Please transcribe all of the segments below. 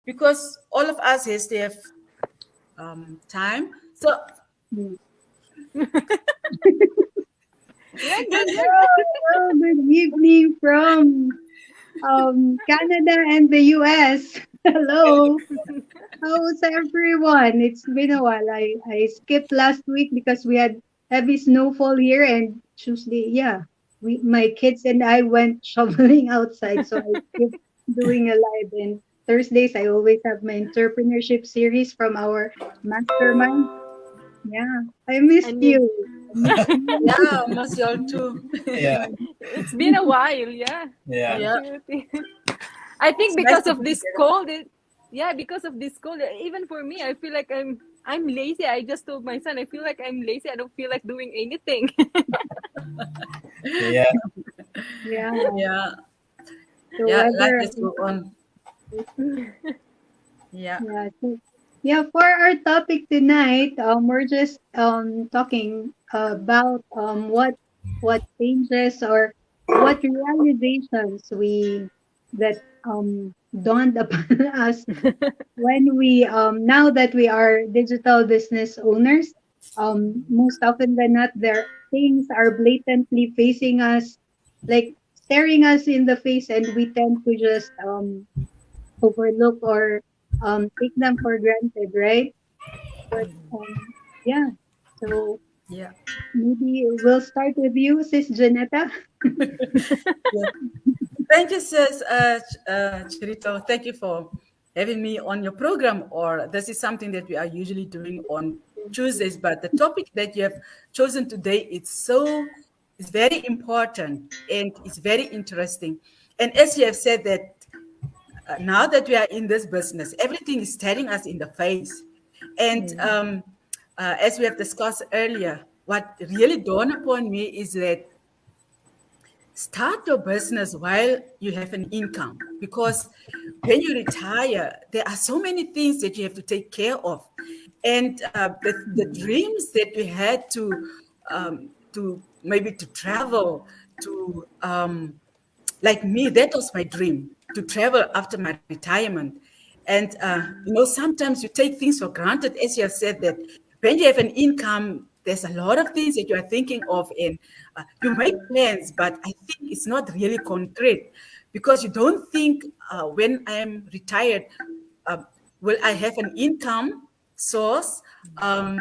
because all of us has to have time. So Yeah, good. Hello, good evening from Canada and the US. Hello. How's everyone? It's been a while. I skipped last week because we had heavy snowfall here, and Tuesday, yeah, my kids and I went shoveling outside, so I skipped doing a live. And Thursdays I always have my entrepreneurship series from our mastermind. Yeah, I missed And you, you. I missed you. yeah, miss y'all too. Yeah. it's been a while, yeah. Yeah. Yeah, Absolutely. I think it's nice because to of be this together. cold, yeah, because of this cold, even for me, I feel like I'm lazy. I just told my son, I feel like I'm lazy. I don't feel like doing anything. Yeah. Yeah, Yeah, the yeah, life weather. has to go on. Yeah. Yeah, so yeah, for our topic tonight, we're just talking about what changes or what realizations we that dawned upon us when we now that we are digital business owners. Most often than not, there things are blatantly facing us, like staring us in the face, and we tend to just overlook or take them for granted, right? But yeah, so Yeah. maybe we'll start with you, Sis Janetta. Yeah. Thank you, sis, Chirito. Thank you for having me on your program. Or this is something that we are usually doing on Tuesdays. But the topic that you have chosen today, it's very important and it's very interesting. And as you have said that now that we are in this business, everything is staring us in the face. And as we have discussed earlier, what really dawned upon me is that start your business while you have an income, because when you retire there are so many things that you have to take care of, and the dreams that we had to maybe to travel to like me, that was my dream, to travel after my retirement. And sometimes you take things for granted, as you have said, that when you have an income, there's a lot of things that you are thinking of, and you make plans, but I think it's not really concrete, because you don't think, when I am retired, uh, will I have an income source? Will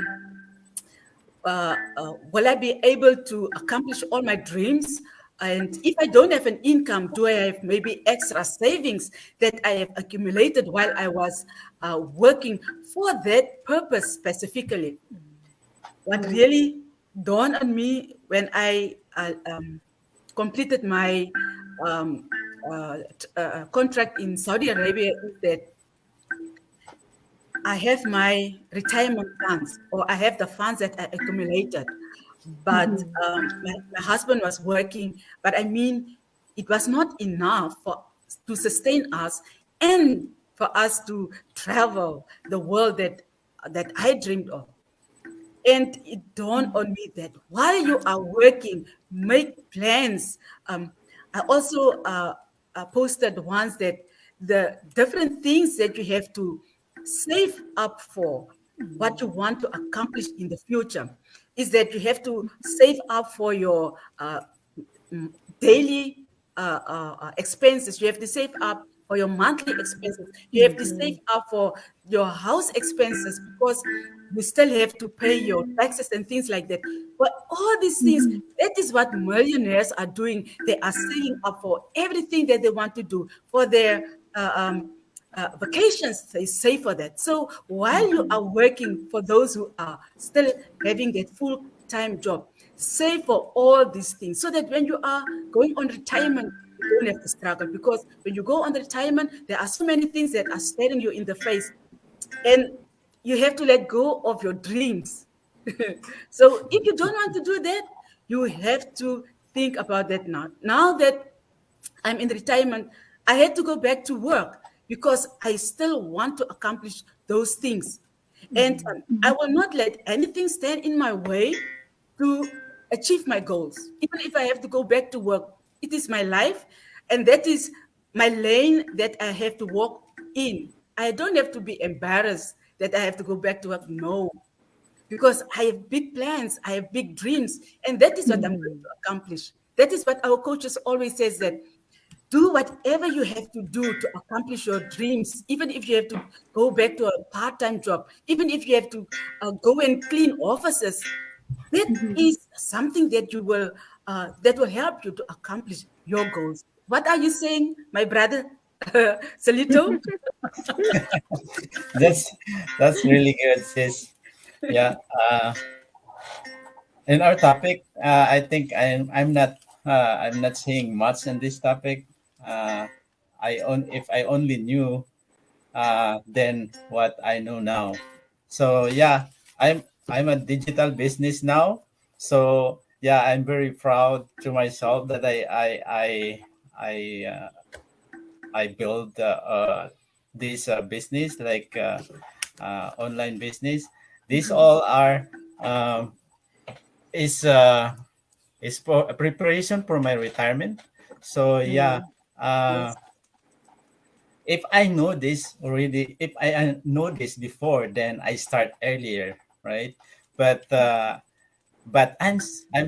I be able to accomplish all my dreams? And if I don't have an income, do I have maybe extra savings that I have accumulated while I was working for that purpose specifically? What really dawned on me when I completed my contract in Saudi Arabia is that I have my retirement funds, or I have the funds that I accumulated. But Mhm. my husband was working, but I mean, it was not enough to sustain us and for us to travel the world that I dreamed of. And it dawned on me that while you are working, make plans. I also posted once that the different things that you have to save up for, what you want to accomplish in the future, is that you have to save up for your daily expenses. You have to save up for your monthly expenses. You have to save up for your house expenses, because you still have to pay your taxes and things like that. But all these things, Mhm. that is what millionaires are doing. They are saving up for everything that they want to do for their vacations. They save for that. So while you are working, for those who are still having that full time job, save for all these things, so that when you are going on retirement, you don't have to struggle. Because when you go on retirement, there are so many things that are staring you in the face, and you have to let go of your dreams. So if you don't want to do that, you have to think about that now. Now that I'm in retirement, I had to go back to work because I still want to accomplish those things. And I will not let anything stand in my way to achieve my goals. Even if I have to go back to work, it is my life, and that is my lane that I have to walk in. I don't have to be embarrassed that I have to go back to work. No, because I have big plans, I have big dreams, and that is what I'm going to accomplish. That is what our coaches always says, that do whatever you have to do to accomplish your dreams, even if you have to go back to a part-time job, even if you have to go and clean offices. That is something that you will that will help you to accomplish your goals. What are you saying, my brother Salito? That's that's really good, sis. Yeah. In our topic, I think I'm not saying much on this topic. Uh, if I only knew then what I know now. So yeah, I'm a digital business now. So yeah, I'm very proud to myself that I I build this business like online business. These all are um, is is for a preparation for my retirement. So yeah, uh, Yes. if I know this already, if I know this before, then I start earlier, right? But I'm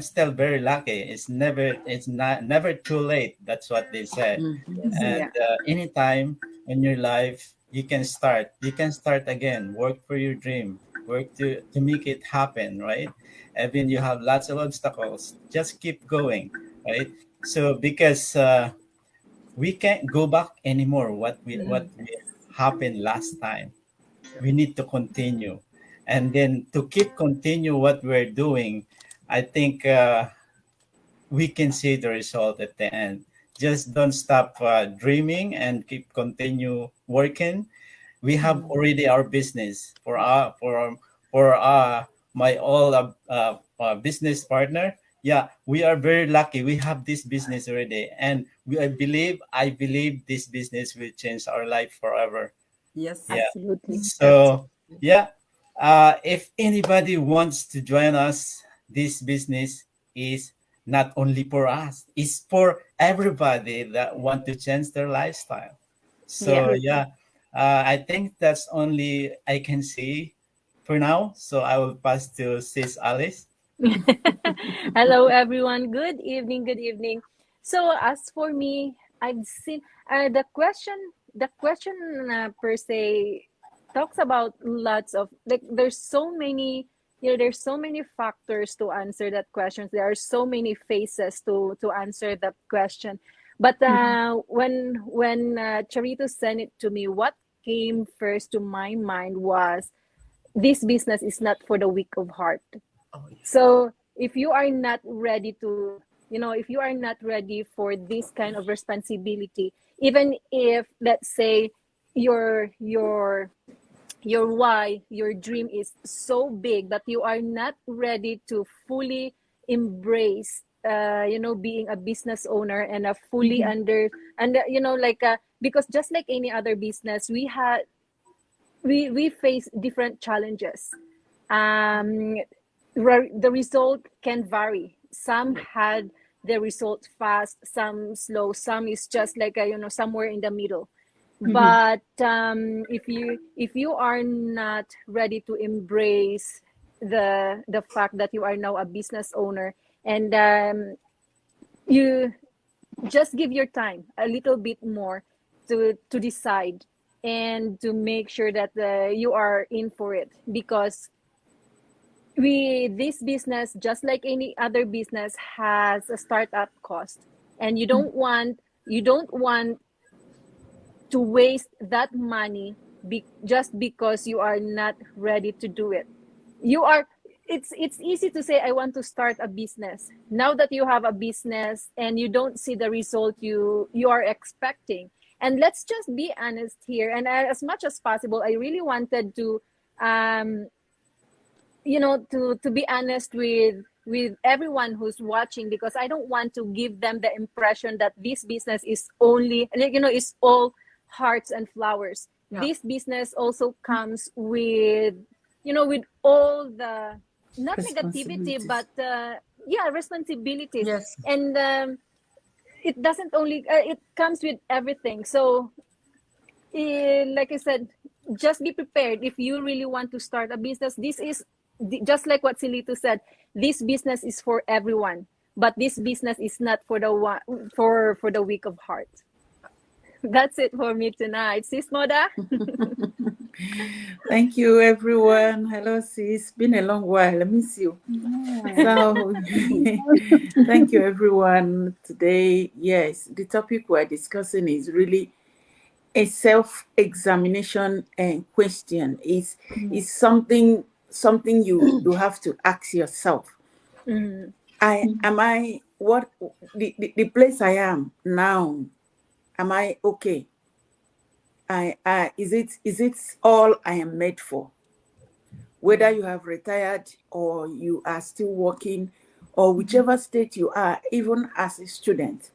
still very lucky. It's not never too late. That's what they said. Yes. And Yeah. anytime in your life you can start. You can start again. Work for your dream. Work to make it happen, right? Even you have lots of obstacles, just keep going, right? So because we can't go back anymore what we happened last time. We need to continue, and then to keep continue what we're doing. I think we can see the result at the end. Just don't stop dreaming and keep continue working. We have already our business for my all business partner. Yeah, we are very lucky. We have this business already, and I believe this business will change our life forever. Yes. Yeah. Absolutely. So yeah, if anybody wants to join us, this business is not only for us; it's for everybody that want to change their lifestyle. Yeah. So yeah, I think that's only I can say for now. So I will pass to Sis Alice. Hello, everyone. Good evening. Good evening. So, as for me, I've seen the question. The question per se talks about lots of like. There's so many. There's so many factors to answer that question. There are so many faces to answer that question. But when Charito sent it to me, what came first to my mind was this business is not for the weak of heart. Oh, yes. So if you are not ready to, if you are not ready for this kind of responsibility, even if let's say your your your why, your dream is so big that you are not ready to fully embrace being a business owner and a fully under and like because just like any other business, we face different challenges. um the result can vary. Some had the result fast, some slow, some is just like somewhere in the middle. But if you are not ready to embrace the fact that you are now a business owner, and you just give your time a little bit more to decide and to make sure that you are in for it, because this business, just like any other business, has a startup cost, and you don't want to waste that money just because you are not ready to do it. You are It's easy to say I want to start a business. Now that you have a business and you don't see the result you are expecting. And let's just be honest here, and as much as possible I really wanted to to be honest with everyone who's watching, because I don't want to give them the impression that this business is only is all hearts and flowers. Yeah. This business also comes with with all the not negativity Responsibilities. but responsibilities. Yes. And it doesn't only it comes with everything. So like I said, just be prepared if you really want to start a business. This is just like what Silito said. This business is for everyone, but this business is not for the one for the weak of heart. That's it for me tonight. Sis Moda? Thank you, everyone. Hello, sis. Been a long while. I miss you. So, thank you, everyone. Today, yes, the topic we're discussing is really a self-examination and question. Is something you have to ask yourself. Mm. Am I what the place I am now? Am I okay? Is it all I am made for? Whether you have retired or you are still working, or whichever state you are, even as a student,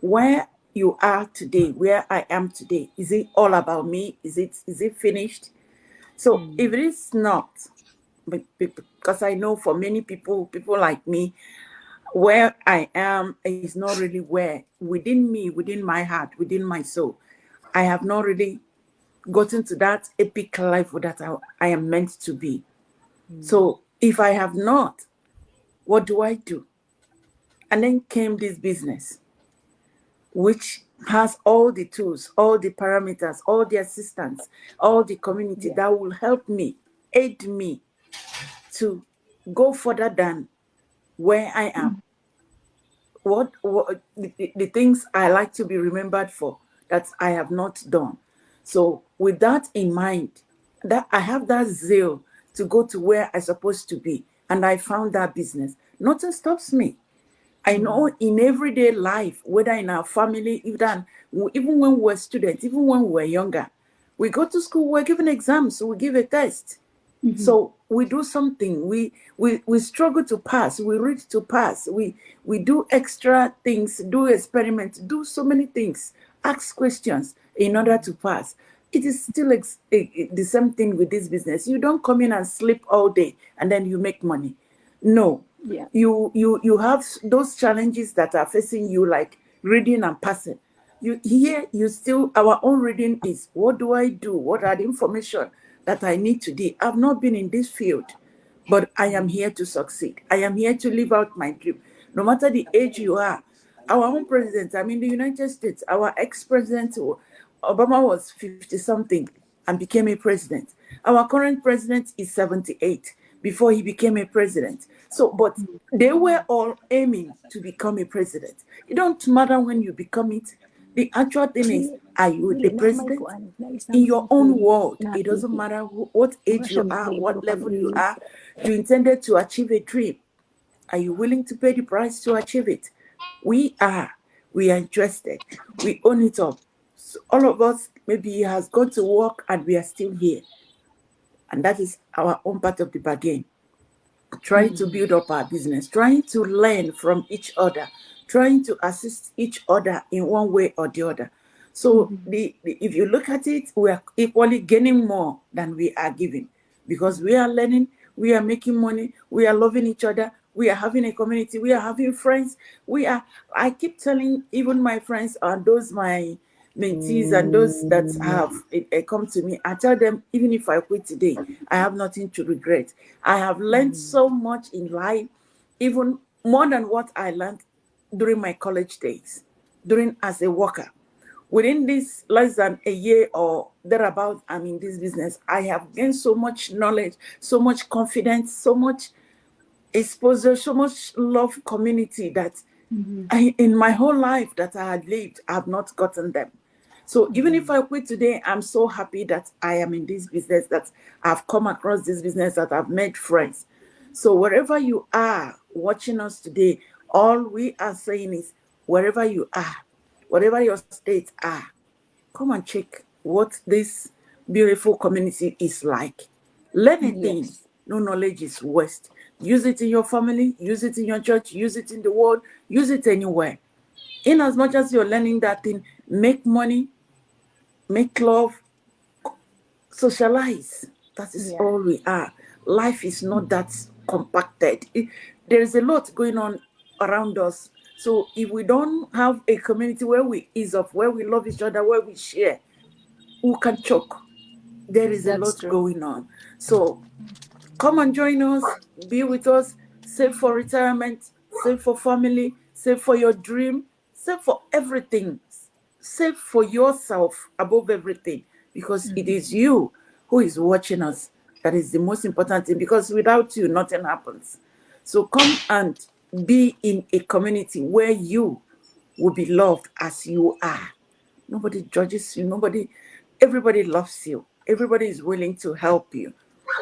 where you are today, where I am today, is it all about me? Is it finished? So if it is not, because I know for many people like me, where I am is not really where, within me, within my heart, within my soul, I have not really gotten to that epic life that I am meant to be. So if I have not, what do I do? And then came this business, which has all the tools, all the parameters, all the assistance, all the community that will help me, aid me to go further than where I am. What the things I like to be remembered for that I have not done. So with that in mind, that I have that zeal to go to where I'm supposed to be, and I found that business. Nothing stops me. I know in everyday life, whether in our family, even when we're students, even when we're younger, we go to school, we're given exams, so we give a test. So we do something, we struggle to pass, we read to pass, we do extra things, do experiments, do so many things, ask questions in order to pass. It is still the same thing with this business. You don't come in and sleep all day and then you make money. No. Yeah. You have those challenges that are facing you, like reading and passing. Our own reading is, what do I do? What are the information that I need today? I've not been in this field, but I am here to succeed. I am here to live out my dream. No matter the age you are, our own president, I'm in the United States, our ex-president, Obama, was 50 something and became a president. Our current president is 78 before he became a president. So, but they were all aiming to become a president. It don't matter when you become it. The actual thing is, are you the president in your own world? It doesn't matter what age you are, what level you are. You intended to achieve a dream. Are you willing to pay the price to achieve it? We are interested. We own it up. So all of us, maybe he has gone to work and we are still here. And that is our own part of the bargain. Trying to build up our business, trying to learn from each other, trying to assist each other in one way or the other. So if you look at it, we are equally gaining more than we are giving, because we are learning, we are making money, we are loving each other, we are having a community, we are having friends. I keep telling even my friends and those my mentees and those that have come to me, I tell them, even if I quit today, I have nothing to regret. I have learned so much in life, even more than what I learned during my college days, as a worker. Within this less than a year or thereabout, I'm in this business. I have gained so much knowledge, so much confidence, so much exposure, so much love, community that in my whole life that I had lived, I have not gotten them. So even if I quit today, I'm so happy that I am in this business, that I've come across this business, that I've made friends. So wherever you are watching us today, all we are saying is, wherever you are, whatever your states are, come and check what this beautiful community is like. Learn a thing. No knowledge is waste. Use it in your family, use it in your church, use it in the world, use it anywhere. In as much as you're learning that thing, make money, make love, socialize. That is all we are. Life is not that compacted. There is a lot going on around us. So if we don't have a community where we ease off, where we love each other, where we share, who can choke? there is a That's lot true. going on. So come and join us, be with us, save for retirement, save for family, save for your dream, save for everything. Save for yourself above everything, because it is you who is watching us. That is the most important thing, because without you, nothing happens. So come and be in a community where you will be loved as you are. Nobody judges you. Everybody loves you. Everybody is willing to help you.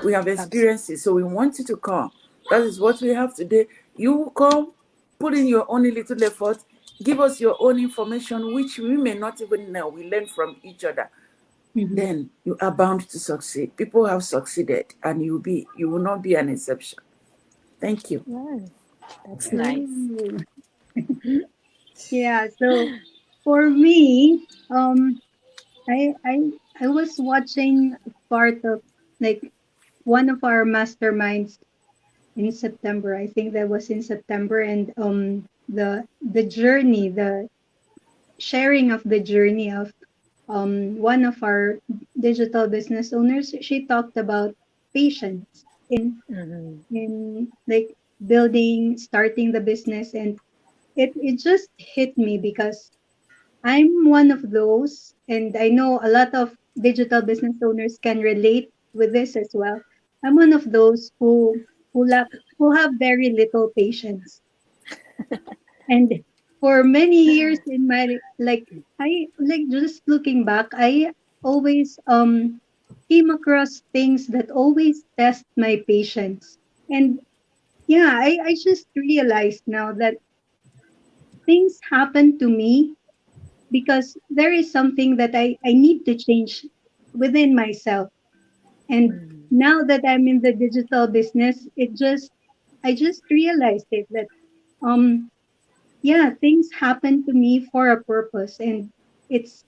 We have experiences, so we want you to come. That is what we have today. You come, put in your own little effort, give us your own information, which we may not even know. We learn from each other. Mhm. Then you are bound to succeed. People have succeeded, and you will not be an exception. Thank you. Yeah, that's nice. True. Yeah. So for me, I was watching part of like one of our masterminds in September. I think that was in September, and the journey, the sharing of the journey of one of our digital business owners. She talked about patience Mhm. in like building, starting the business, and it just hit me because I'm one of those, and I know a lot of digital business owners can relate with this as well. I'm one of those who lack who have very little patience. And for many years in my like I like just looking back, I always came across things that always test my patience. And yeah, I just realized now that things happen to me because there is something that I need to change within myself. And Mhm. now that I'm in the digital business, I just realized it that um yeah, things happen to me for a purpose, and it's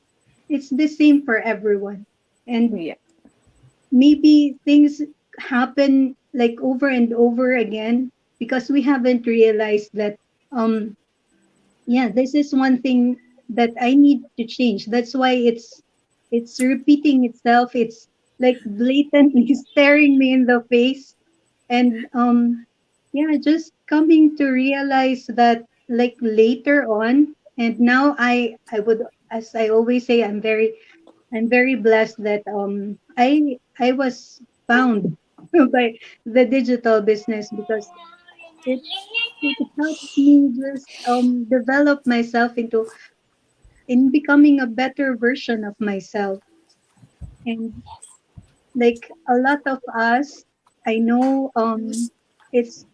it's the same for everyone. And Yeah. maybe things happen like over and over again because we haven't realized that um yeah, this is one thing that I need to change. That's why it's repeating itself. It's like blatantly staring me in the face. And yeah, just coming to realize that like later on, and now I would, as I always say, I'm very blessed that I was found by the digital business because it it helped me just develop myself into in becoming a better version of myself. And like a lot of us, I know it's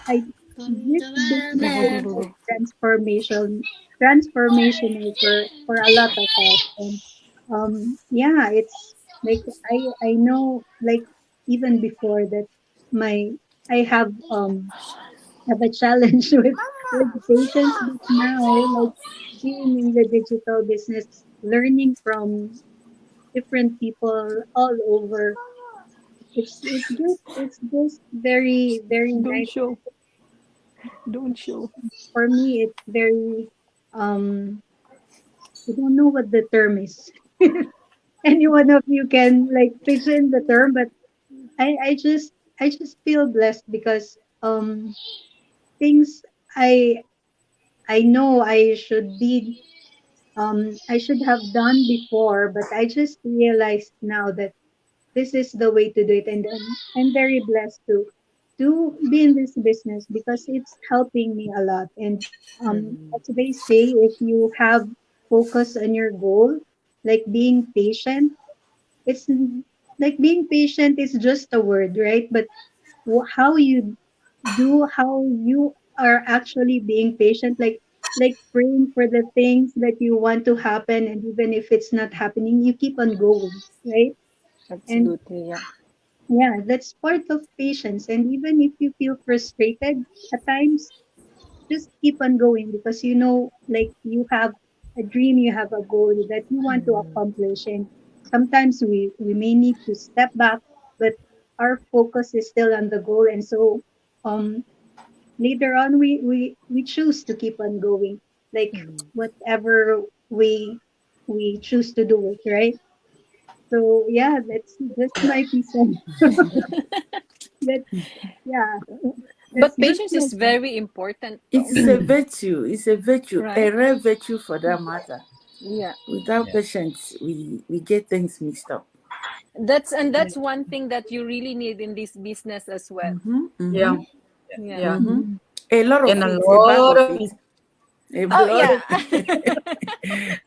I this business is like transformational for a lot of us. And yeah, it's like I know like even before that my I have a challenge with patience, but now like being in the digital business, learning from different people all over, it's just very Don't nice. show. Don't show. For me, it's very um I don't know what the term is. Any one of you can like pitch in the term, but I just feel blessed because things I I know I should have done before, but I just realized now that this is the way to do it, and I'm very blessed to be in this business because it's helping me a lot. And Mhm. as they say, if you have focus on your goal, like being patient, it's like being patient is just a word, right? But how you do, how you are actually being patient, like praying for the things that you want to happen, and even if it's not happening, you keep on going, right? And Absolutely, yeah. yeah, that's part of patience. And even if you feel frustrated at times, just keep on going because you know, like you have a dream, you have a goal that you want to Mhm. accomplish. And sometimes we may need to step back, but our focus is still on the goal. And so um later on we choose to keep on going, like Mhm. whatever we choose to do it, right? So yeah, that's my piece of that. Yeah, But that's patience my is very important It though. is a virtue. It's a virtue, a Right? rare virtue for that matter. Yeah. Without Yeah. patience, we get things mixed up. That's one thing that you really need in this business as well. Yeah, Yeah. yeah. A lot of And a it, a bag lot of of it, a Oh lot yeah. of it.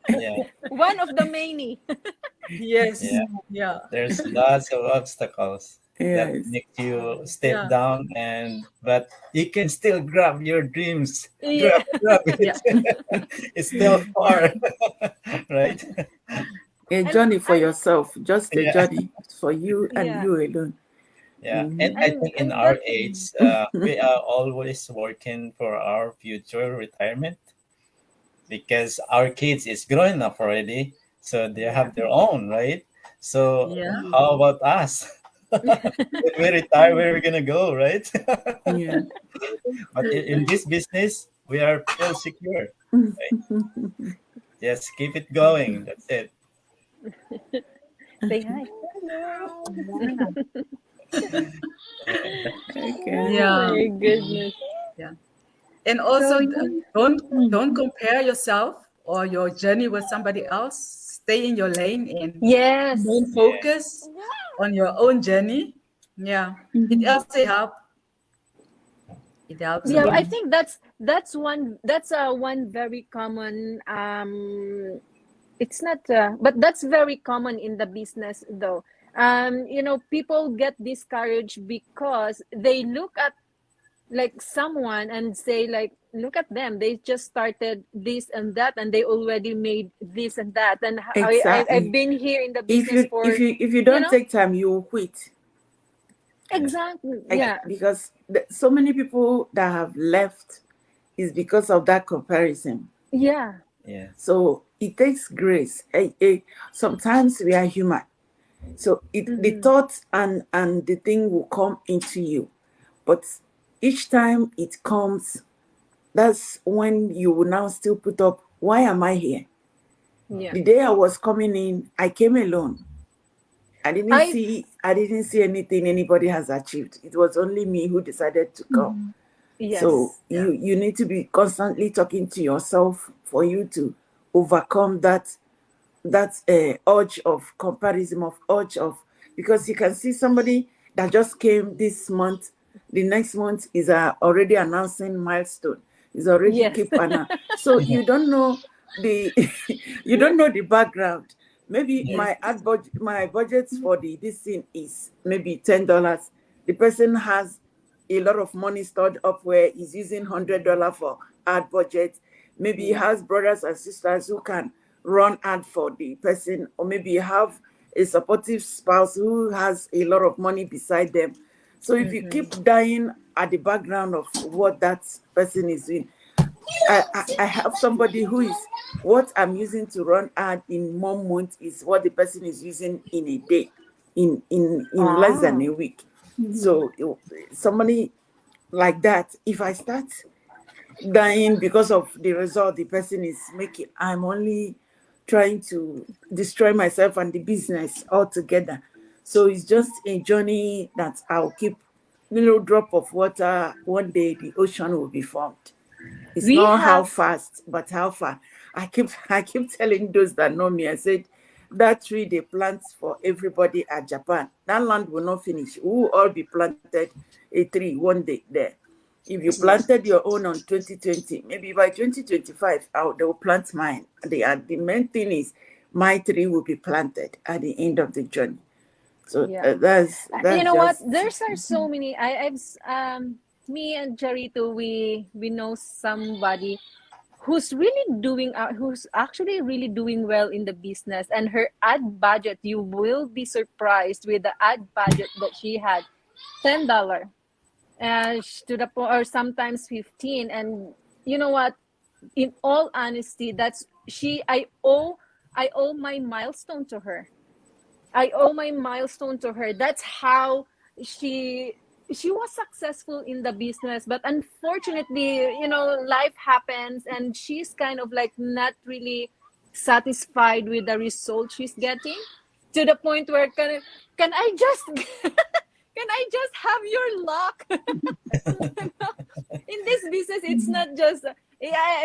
Yeah. One of the many. yes, Yeah. yeah, There's lots of obstacles that Yes. make you step yeah, down, but you can still grab your dreams. Yeah. Grab yeah, it. It's still far, right? A And journey for and yourself, just a Yeah. journey for you and yeah. you alone. Yeah, and I think in And our that age, we are always working for our future retirement because our kids is growing up already, so they yeah. have their own, right? So yeah, how about us? When we retire, where are we gonna go, right? Yeah. But in this business, we are still secure. Right? Just keep it going. That's it. Say hi. Okay. Oh yeah, my goodness. yeah. And also, So you, don't compare yourself or your journey with somebody else. Stay in your lane and Yes. don't Yeah. focus on your own journey. Yeah, it mhm, also help. It helps a Yeah, yeah, I lot. think that's one very common it's not but that's very common in the business though. People get discouraged because they look at like someone and say like, look at them, they just started this and that and they already made this and that, and I've Exactly. been here in the If business you if for, you if you you don't know take time, you will quit. Yeah. exactly. Like, Yeah. because so many people that have left is because of that comparison. Yeah. Yeah. So it takes grace. Sometimes we are human. So the Mm-hmm. thought and the thing will come into you. But each time it comes, that's when you will now still put up, why am I here? Yeah. The day I was coming in, I came alone. I I didn't see anything anybody has achieved. It was only me who decided to come. mhm, So Yes. Yeah, you need to be constantly talking to yourself for you to overcome that urge of comparison, of urge of, because you can see somebody that just came this month, the next month is already announcing milestone, is already Yes. keep so you don't know the you don't know the background. Maybe yes, my budget for this thing is maybe $10. The person has a lot of money stored up where he's using $100 for ad budget. Maybe he Yeah. has brothers and sisters who can run ad for the person, or maybe you have a supportive spouse who has a lot of money beside them. So if you Mm-hmm. keep dying at the background of what that person is doing, I have somebody who is, what I'm using to run ad in 1 month is what the person is using in a day, in less than Ah. a week. mhm, So somebody like that, if I start dying because of the result the person is making, I'm only trying to destroy myself and the business altogether. So it's just a journey that I'll keep, drop of water. One day the ocean will be formed. It's We not how have fast, but how far. I keep telling those that know me, I said, that tree they plant for everybody at Japan, that land will not finish. We will all be planted a tree one day there. If you planted your own on 2020, maybe by 2025, they will plant mine. The main thing is my tree will be planted at the end of the journey. So yeah. You that's know what? just. There's are so many. Me and Jarito, we know somebody who's actually really doing well in the business, and her ad budget, you will be surprised with the ad budget that she had, $10, to the point, or sometimes 15. And you know what? In all honesty, that's she. I owe my milestone to her. I owe my milestone to her. That's how she she was successful in the business. But unfortunately, life happens, and she's kind of like not really satisfied with the result she's getting. to the point where can I just can I just have your luck? In this business, it's not just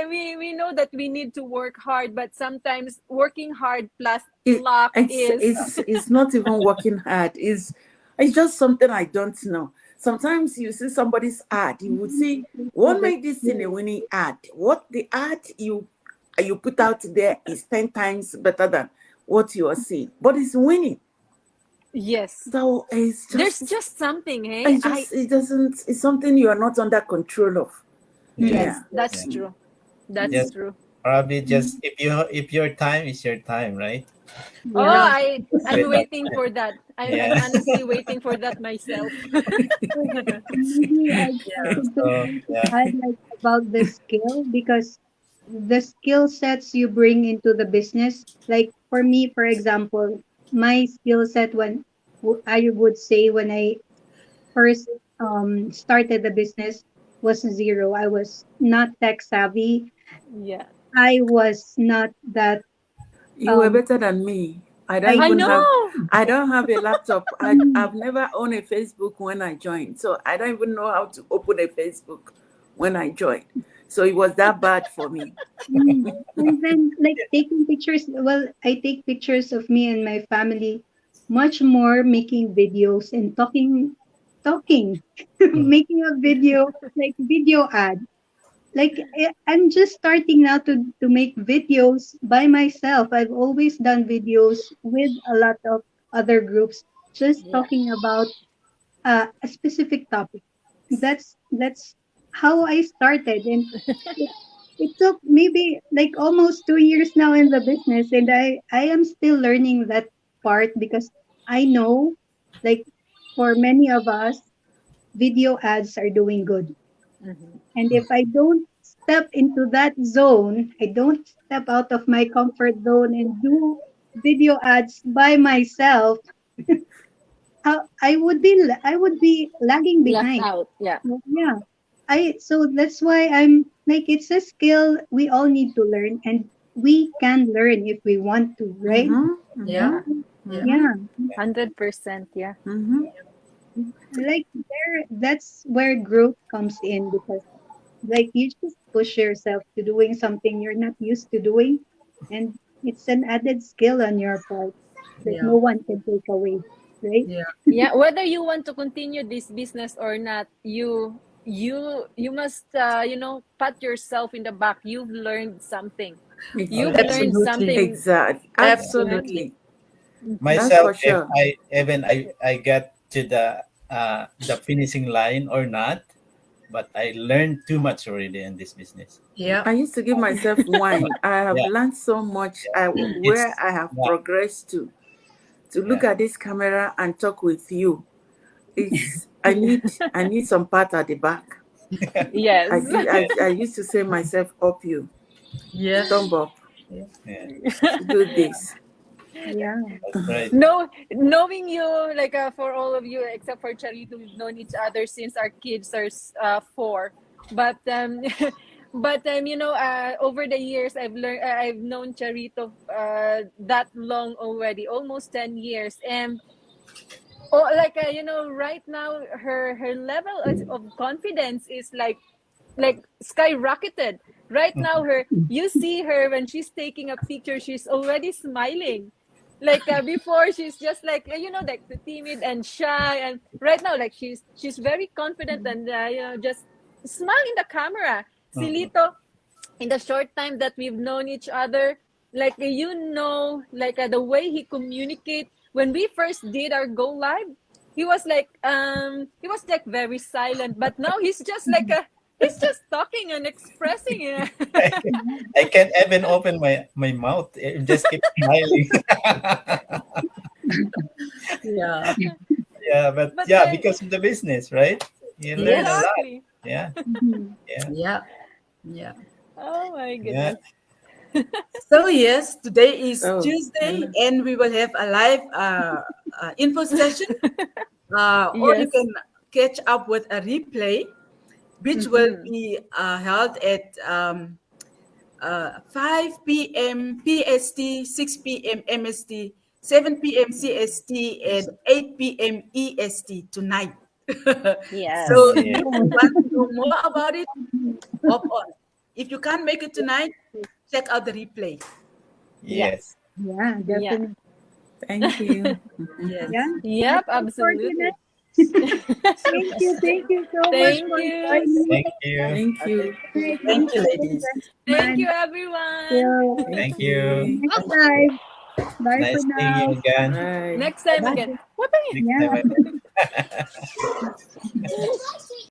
we know that we need to work hard, but sometimes working hard plus luck it's not even working hard. It's just something I don't know. Sometimes you see somebody's ad, you would see what made this thing a winning ad. What the ad you put out there is 10 times better than what you are seeing, but it's winning. Yes. So there's just something, hey? It's something you are not under control of. Yes, that's true. That's Yes. true. Probably just if your time is your time, right? Oh, I'm waiting for that. I'm Yeah. honestly waiting for that myself. Maybe I could So, yeah. add like about the skill, because the skill sets you bring into the business. Like for me, for example, my skill set I would say when I first started the business was zero. I was not tech savvy. Yeah. I was not that. You were Um, better than me. I I don't have a laptop. I've never owned a Facebook when I joined. So I don't even know how to open a Facebook when I joined. So it was that bad for me. And then like taking pictures. Well, I take pictures of me and my family much more making videos and talking, making a video, like video ad. Like I'm just starting now to make videos by myself. I've always done videos with a lot of other groups, just Yeah. talking about a specific topic. That's how I started, and it took maybe like almost 2 years now in the business, and I am still learning that part, because I know, like, for many of us, video ads are doing good. Mhm. And if I don't step into that zone, I don't step out of my comfort zone and do video ads by myself, I would be lagging Left behind. out. Yeah. Yeah. So that's why I'm like, it's a skill we all need to learn, and we can learn if we want to, right? Yeah. Yeah. Yeah. 100%. Yeah. Like that's where growth comes in, because like you just push yourself to doing something you're not used to doing, and it's an added skill on your part that Yeah. no one can take away, right? Yeah. Yeah. Whether you want to continue this business or not, you must pat yourself in the back. You've learned something. You've learned Absolutely. something. Exactly. Absolutely. That's Myself, for sure. if I get to the finishing line or not, but I learned too much already in this business. Yeah. I used to give myself wine. I have Yeah. learned so much. Where It's I have yeah, progressed to look yeah. at this camera and talk with you. I need some part at the back. Yes. I used to say myself up you. Yes. Thumb up. Yeah, Do this. Yeah. that's right. No, knowing you, like for all of you except for Charito, we've known each other since our kids are 4. But over the years, I've known Charito that long already, almost 10 years, and right now her level of confidence is like skyrocketed. Right now, you see her when she's taking a picture, she's already smiling. Like before, she's just like like timid and shy, and right now, like she's very confident and just smile in the camera. Mhm. Silito, in the short time that we've known each other, like like the way he communicate when we first did our go live, he was like very silent, but now he's just he's just talking and expressing. I can't even open my mouth. It just keep smiling. Yeah. Yeah, but But yeah, then, because of the business, right? You learn a lot. exactly. Yeah, Mhm. yeah, Yeah. Yeah. Oh my yeah. goodness. So yes, today is Oh, Tuesday, and and we will have a live info session, or you Yes. can catch up with a replay, which will Mm-hmm. be held at 5 p.m. PST, 6 p.m. MST, 7 p.m. CST and 8 p.m. EST tonight. Yes. So if Yeah. you want to know more about it, hop on. If you can't make it tonight, check out the replay. Yes. Yeah, definitely. Thank you. Yes. Yeah. Yep, That's it for absolutely. tonight. Thank you so much Thank for you. joining. Thank you. Thank you. Thank Thank you, ladies. Thank you, everyone. Till Thank you. next time. Bye for Nice seeing now. you again. Bye. Next time Bye. again. What are you? Next Yeah. time.